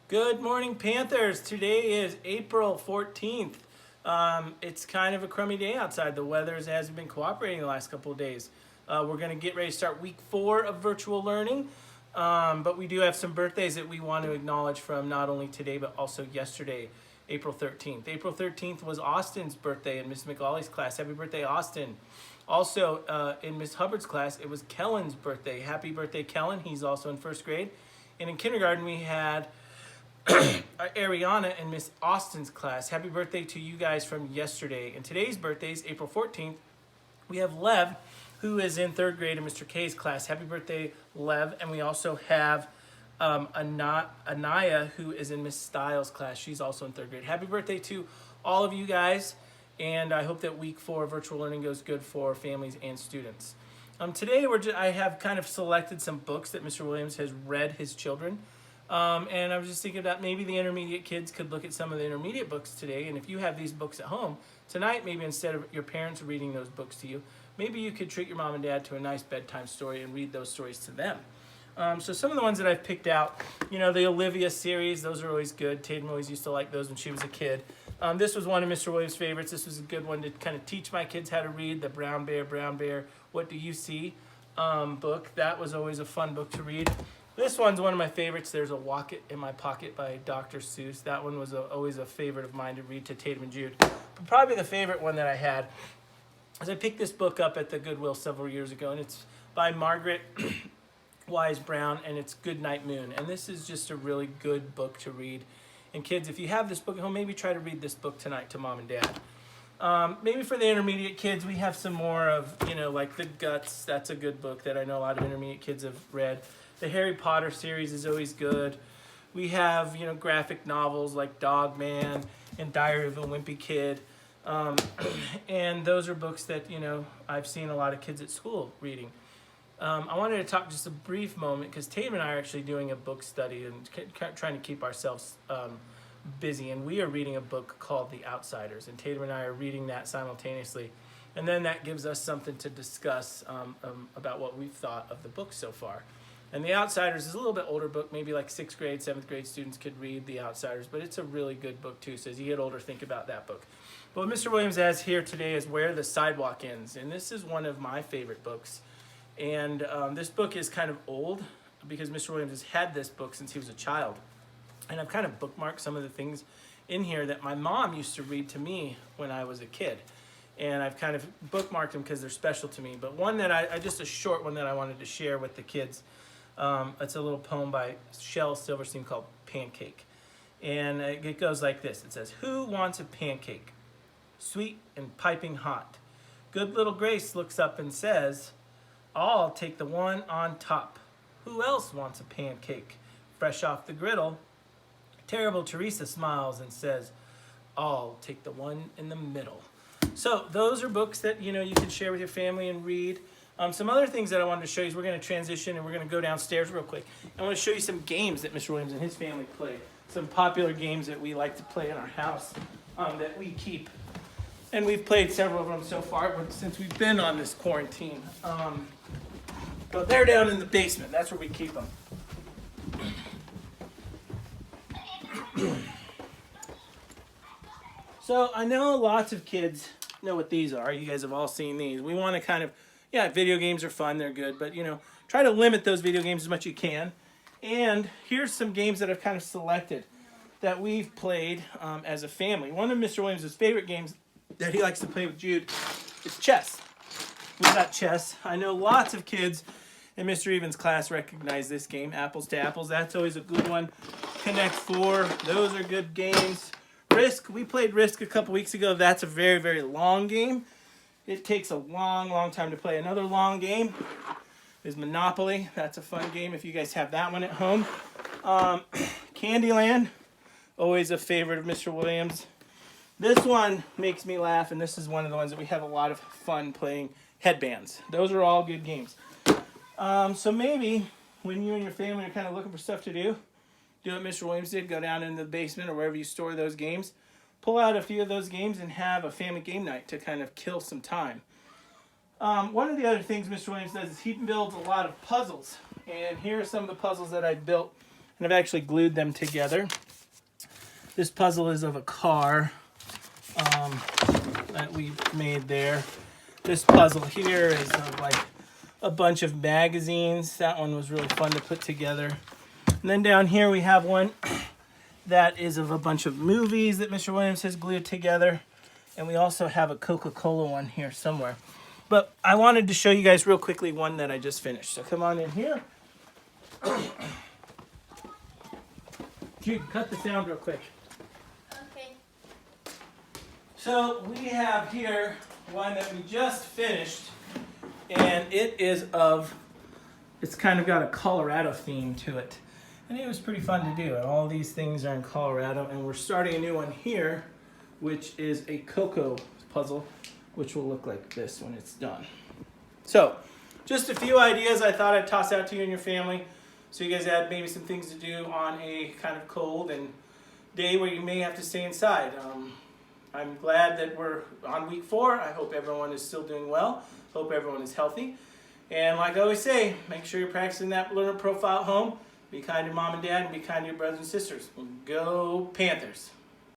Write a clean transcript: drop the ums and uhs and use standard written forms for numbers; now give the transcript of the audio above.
Good morning, Panthers. Today is April 14th. It's kind of a crummy day outside. The weather hasn't been cooperating the last couple of days. We're going to get ready to start week 4 of virtual learning. But we do have some birthdays that we want to acknowledge from not only today, but also yesterday, April 13th. April 13th was Austin's birthday in Miss McAuley's class. Happy birthday, Austin. Also, in Miss Hubbard's class, it was Kellen's birthday. Happy birthday, Kellen. He's also in first grade. And in kindergarten, we had Ariana in Miss Austin's class. Happy birthday to you guys from yesterday. And today's birthday is April 14th. We have Lev, who is in 3rd grade in Mr. K's class. Happy birthday, Lev. And we also have Anaya, who is in Miss Stiles' class. She's also in 3rd grade. Happy birthday to all of you guys. And I hope that week 4 virtual learning goes good for families and students. Today, I have kind of selected some books that Mr. Williams has read his children. And I was just thinking about maybe the intermediate kids could look at some of the intermediate books today. And if you have these books at home, tonight, maybe instead of your parents reading those books to you, maybe you could treat your mom and dad to a nice bedtime story and read those stories to them. So some of the ones that I've picked out, the Olivia series, those are always good. Tatum always used to like those when she was a kid. This was one of Mr. Williams' favorites. This was a good one to kind of teach my kids how to read, the Brown Bear, What Do You See book. That was always a fun book to read. This one's one of my favorites. There's a Walk It in My Pocket by Dr. Seuss. That one was always a favorite of mine to read to Tatum and Jude. But probably the favorite one that I had is I picked this book up at the Goodwill several years ago, and it's by Margaret Wise Brown, and it's Goodnight Moon. And this is just a really good book to read. And kids, if you have this book at home, maybe try to read this book tonight to mom and dad. Maybe for the intermediate kids, we have some more of, like The Guts. That's a good book that I know a lot of intermediate kids have read. The Harry Potter series is always good. We have, graphic novels like Dog Man and Diary of a Wimpy Kid. And those are books that, I've seen a lot of kids at school reading. I wanted to talk just a brief moment because Tatum and I are actually doing a book study and trying to keep ourselves busy. And we are reading a book called The Outsiders. And Tatum and I are reading that simultaneously. And then that gives us something to discuss about what we've thought of the book so far. And The Outsiders is a little bit older book, maybe like 6th grade, 7th grade students could read The Outsiders, but it's a really good book too, so as you get older, think about that book. But what Mr. Williams has here today is Where the Sidewalk Ends, and this is one of my favorite books. And this book is kind of old because Mr. Williams has had this book since he was a child. And I've kind of bookmarked some of the things in here that my mom used to read to me when I was a kid. And I've kind of bookmarked them because they're special to me. But one that just a short one that I wanted to share with the kids. It's a little poem by Shel Silverstein called Pancake. And it goes like this. It says, "Who wants a pancake? Sweet and piping hot. Good little Grace looks up and says, I'll take the one on top. Who else wants a pancake? Fresh off the griddle. Terrible Teresa smiles and says, I'll take the one in the middle." So those are books that, you can share with your family and read. Some other things that I wanted to show you is we're going to transition and we're going to go downstairs real quick. I want to show you some games that Mr. Williams and his family play. Some popular games that we like to play in our house that we keep. And we've played several of them so far since we've been on this quarantine. But they're down in the basement. That's where we keep them. So I know lots of kids know what these are. You guys have all seen these. We want to kind of, video games are fun. They're good. But, try to limit those video games as much as you can. And here's some games that I've kind of selected that we've played as a family. One of Mr. Williams' favorite games that he likes to play with Jude is chess. We've got chess. I know lots of kids in Mr. Evans' class recognize this game, Apples to Apples. That's always a good one. Connect Four. Those are good games. Risk. We played Risk a couple weeks ago. That's a very, very long game. It takes a long, long time to play. Another long game is Monopoly. That's a fun game if you guys have that one at home. Candyland. Always a favorite of Mr. Williams. This one makes me laugh, and this is one of the ones that we have a lot of fun playing, Headbands. Those are all good games. So maybe when you and your family are kind of looking for stuff to do what Mr. Williams did, go down in the basement or wherever you store those games, pull out a few of those games and have a family game night to kind of kill some time. One of the other things Mr. Williams does is he builds a lot of puzzles. And here are some of the puzzles that I built and I've actually glued them together. This puzzle is of a car that we made there. This puzzle here is of like a bunch of magazines. That one was really fun to put together. And then down here we have one that is of a bunch of movies that Mr. Williams has glued together. And we also have a Coca-Cola one here somewhere. But I wanted to show you guys real quickly one that I just finished. So come on in here. Jude, cut the sound real quick. Okay. So we have here one that we just finished. And it's kind of got a Colorado theme to it. And it was pretty fun to do. And all these things are in Colorado. And we're starting a new one here, which is a Cocoa puzzle, which will look like this when it's done. So, just a few ideas I thought I'd toss out to you and your family, so you guys had maybe some things to do on a kind of cold and day where you may have to stay inside. I'm glad that we're on week 4. I hope everyone is still doing well. Hope everyone is healthy. And like I always say, make sure you're practicing that learner profile at home. Be kind to mom and dad, and be kind to your brothers and sisters. Go Panthers!